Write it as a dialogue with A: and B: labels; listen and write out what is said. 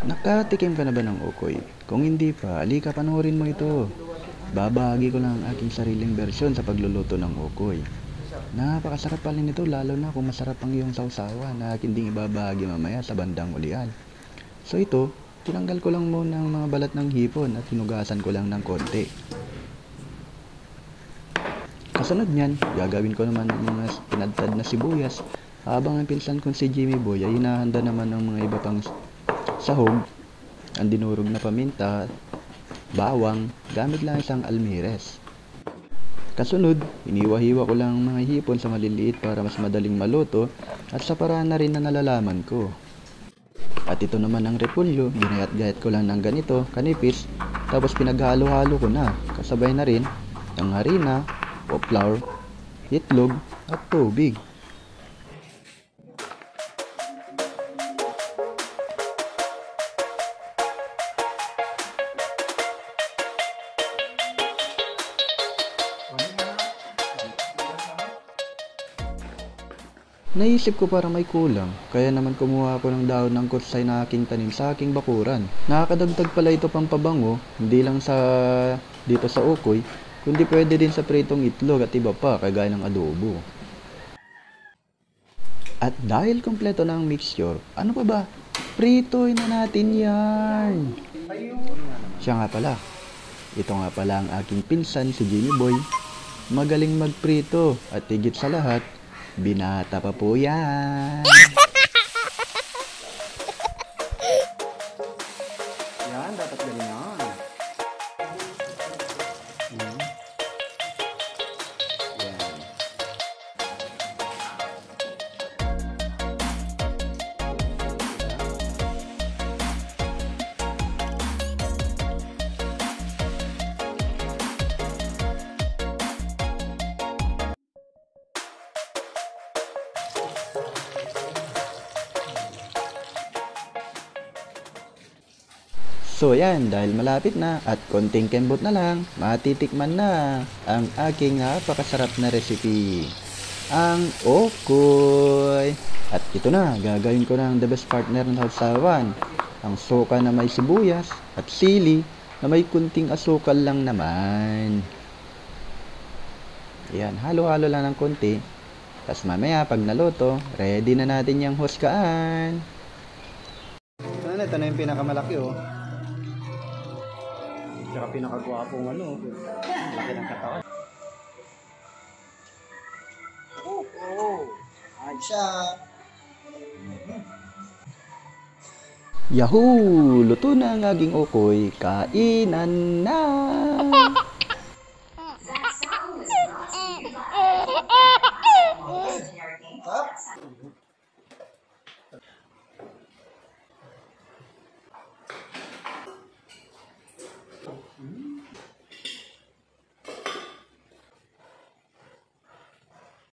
A: Nakatikim ka na ba ng ukoy? Kung hindi pa, alika panoorin mo ito. Babahagi ko lang ang aking sariling bersyon sa pagluluto ng ukoy. Napakasarap pala nito lalo na kung masarap ang iyong sausawa na aking ding ibabahagi mamaya sa bandang ulian. So ito, tinanggal ko lang muna ang mga balat ng hipon at hinugasan ko lang ng konti. Kasunod niyan, gagawin ko naman ang mga pinadtad na sibuyas habang ang pinsan kong si Jimmy Boy ay hinahanda naman ng mga iba pang sahog, ang dinurog na paminta, bawang, gamit lang isang almires. Kasunod, iniwa-hiwa ko lang ang mga hipon sa maliliit para mas madaling maluto at sa paraan na rin na nalalaman ko. At ito naman ang repolyo, ginayat-gayat ko lang ng ganito, kanipis, tapos pinaghalo-halo ko na, kasabay na rin ng harina o flour, itlog at tubig. Naisip ko para may kulang, kaya naman kumuha ako ng dahon ng kutsay na aking tanim sa aking bakuran. Nakakadagdag pala ito pampabango, hindi lang sa dito sa ukoy, kundi pwede din sa pritong itlog at iba pa kagaya ng adobo. At dahil kompleto na ang mixture, ano pa ba? Pritoy na natin yan! Siya nga pala, ito nga pala ang aking pinsan si Jimmy Boy. Magaling magprito at higit sa lahat, binata pa po yan. Yan, dapat galingan. Yan. So yan, dahil malapit na at konting kembot na lang, matitikman na ang aking napakasarap na recipe. Ang okoy! At ito na, gagawin ko na ang the best partner ng hawsawan. Ang suka na may sibuyas at sili na may kunting asukal lang naman. Yan, halo-halo lang ng konti. Tapos mamaya pag naluto, ready na natin yung husgaan. Ito na yung pinakamalaki oh. Tsaka pinakagwapong ano, laki ng katawan. Ay siya. Yahoo! Luto na ang aking ukoy. Kainan na!